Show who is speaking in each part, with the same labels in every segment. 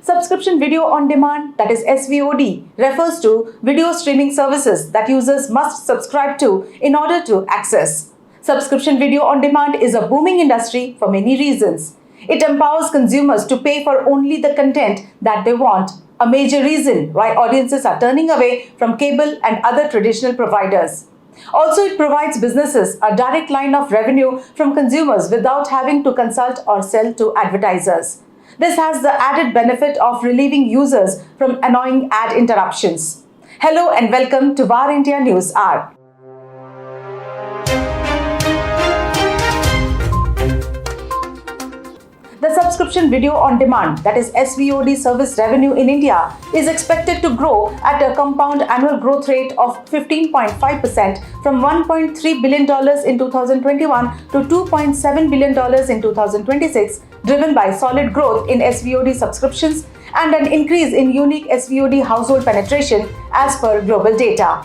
Speaker 1: Subscription video on demand, that is SVOD, refers to video streaming services that users must subscribe to in order to access. Subscription video on demand is a booming industry for many reasons. It empowers consumers to pay for only the content that they want, a major reason why audiences are turning away from cable and other traditional providers. Also, it provides businesses a direct line of revenue from consumers without having to consult or sell to advertisers. This has the added benefit of relieving users from annoying ad interruptions. Hello and welcome to VARINDIA News Hour. The subscription video on demand, that is SVOD service revenue in India, is expected to grow at a compound annual growth rate of 15.5% from $1.3 billion in 2021 to $2.7 billion in 2026, driven by solid growth in SVOD subscriptions and an increase in unique SVOD household penetration as per GlobalData.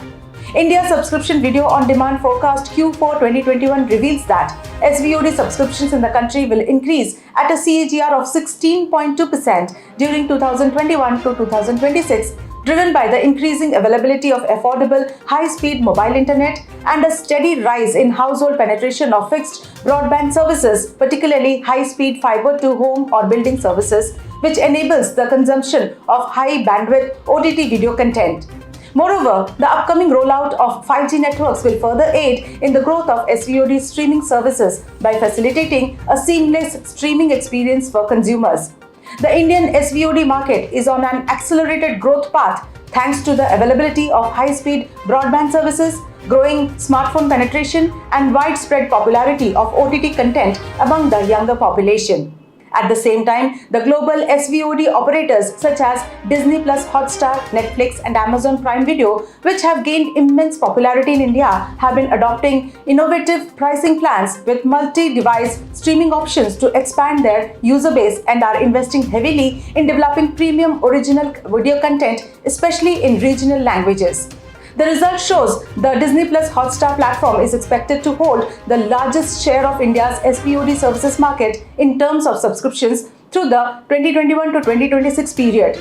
Speaker 1: India's subscription video on demand forecast Q4 2021 reveals that SVOD subscriptions in the country will increase at a CAGR of 16.2% during 2021 to 2026, driven by the increasing availability of affordable high-speed mobile internet and a steady rise in household penetration of fixed broadband services, particularly high-speed fiber to home or building services, which enables the consumption of high-bandwidth OTT video content. Moreover, the upcoming rollout of 5G networks will further aid in the growth of SVOD streaming services by facilitating a seamless streaming experience for consumers. The Indian SVOD market is on an accelerated growth path thanks to the availability of high-speed broadband services, growing smartphone penetration, and widespread popularity of OTT content among the younger population. At the same time, the global SVOD operators such as Disney+, Hotstar, Netflix and Amazon Prime Video, which have gained immense popularity in India, have been adopting innovative pricing plans with multi-device streaming options to expand their user base and are investing heavily in developing premium original video content, especially in regional languages. The result shows the Disney+ Hotstar platform is expected to hold the largest share of India's SVOD services market in terms of subscriptions through the 2021 to 2026 period.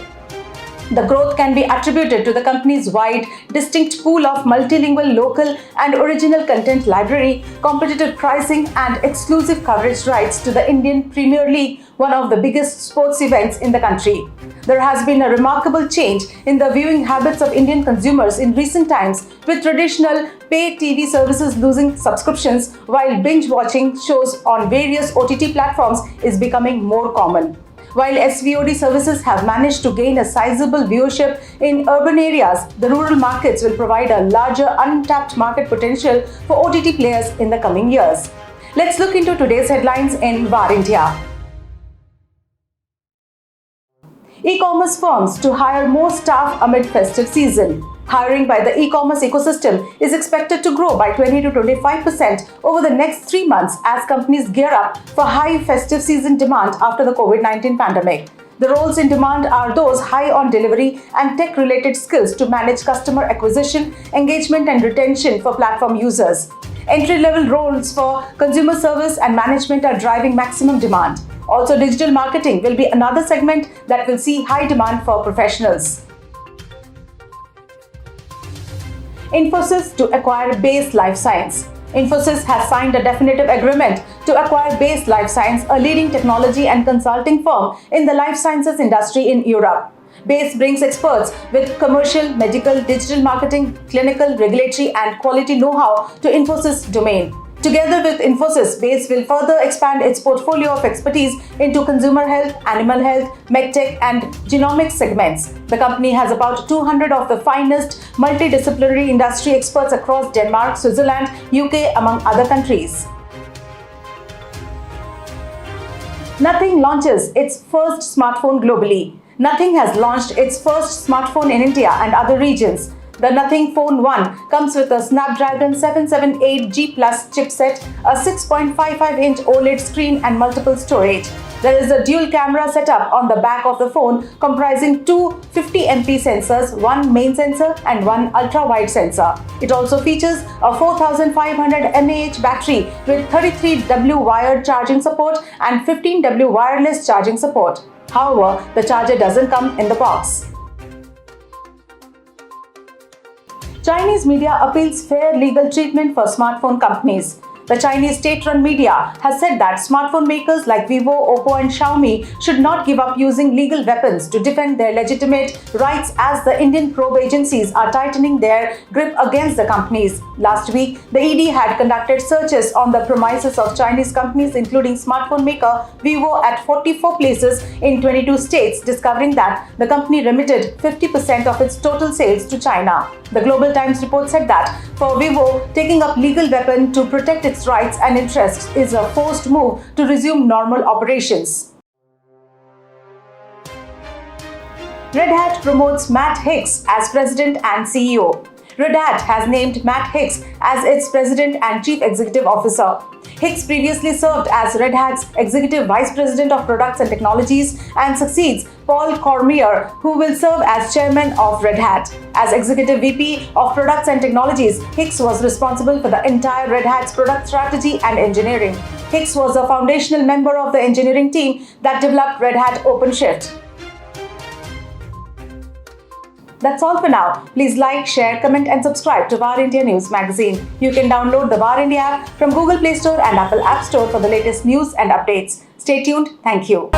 Speaker 1: The growth can be attributed to the company's wide, distinct pool of multilingual, local and original content library, competitive pricing and exclusive coverage rights to the Indian Premier League, one of the biggest sports events in the country. There has been a remarkable change in the viewing habits of Indian consumers in recent times, with traditional pay TV services losing subscriptions while binge-watching shows on various OTT platforms is becoming more common. While SVOD services have managed to gain a sizable viewership in urban areas, the rural markets will provide a larger untapped market potential for OTT players in the coming years. Let's look into today's headlines in VARINDIA. E-commerce firms to hire more staff amid festive season. Hiring by the e-commerce ecosystem is expected to grow by 20 to 25% over the next 3 months as companies gear up for high festive season demand after the COVID-19 pandemic. The roles in demand are those high on delivery and tech-related skills to manage customer acquisition, engagement and retention for platform users. Entry-level roles for consumer service and management are driving maximum demand. Also, digital marketing will be another segment that will see high demand for professionals. Infosys to acquire Base Life Science. Infosys has signed a definitive agreement to acquire Base Life Science, a leading technology and consulting firm in the life sciences industry in Europe. Base brings experts with commercial, medical, digital marketing, clinical, regulatory and quality know-how to Infosys domain. Together with Infosys, Base will further expand its portfolio of expertise into consumer health, animal health, medtech and genomics segments. The company has about 200 of the finest multidisciplinary industry experts across Denmark, Switzerland, UK, among other countries. Nothing launches its first smartphone globally. Nothing has launched its first smartphone in India and other regions. The Nothing Phone 1 comes with a Snapdragon 778G Plus chipset, a 6.55-inch OLED screen and multiple storage. There is a dual camera setup on the back of the phone comprising two 50MP sensors, one main sensor and one ultra-wide sensor. It also features a 4500 mAh battery with 33W wired charging support and 15W wireless charging support. However, the charger doesn't come in the box. Chinese media appeals fair legal treatment for smartphone companies. The Chinese state-run media has said that smartphone makers like Vivo, Oppo and Xiaomi should not give up using legal weapons to defend their legitimate rights as the Indian probe agencies are tightening their grip against the companies. Last week, the ED had conducted searches on the premises of Chinese companies including smartphone maker Vivo at 44 places in 22 states, discovering that the company remitted 50% of its total sales to China. The Global Times report said that for Vivo, taking up legal weapon to protect its rights and interests is a forced move to resume normal operations. RedHat promotes Matt Hicks as President and CEO. RedHat has named Matt Hicks as its President and Chief Executive Officer. Hicks previously served as Red Hat's Executive Vice President of Products and Technologies and succeeds Paul Cormier, who will serve as Chairman of Red Hat. As Executive VP of Products and Technologies, Hicks was responsible for the entire Red Hat's product strategy and engineering. Hicks was a foundational member of the engineering team that developed Red Hat OpenShift. That's all for now. Please like, share, comment and subscribe to VARINDIA News Magazine. You can download the VARINDIA app from Google Play Store and Apple App Store for the latest news and updates. Stay tuned. Thank you.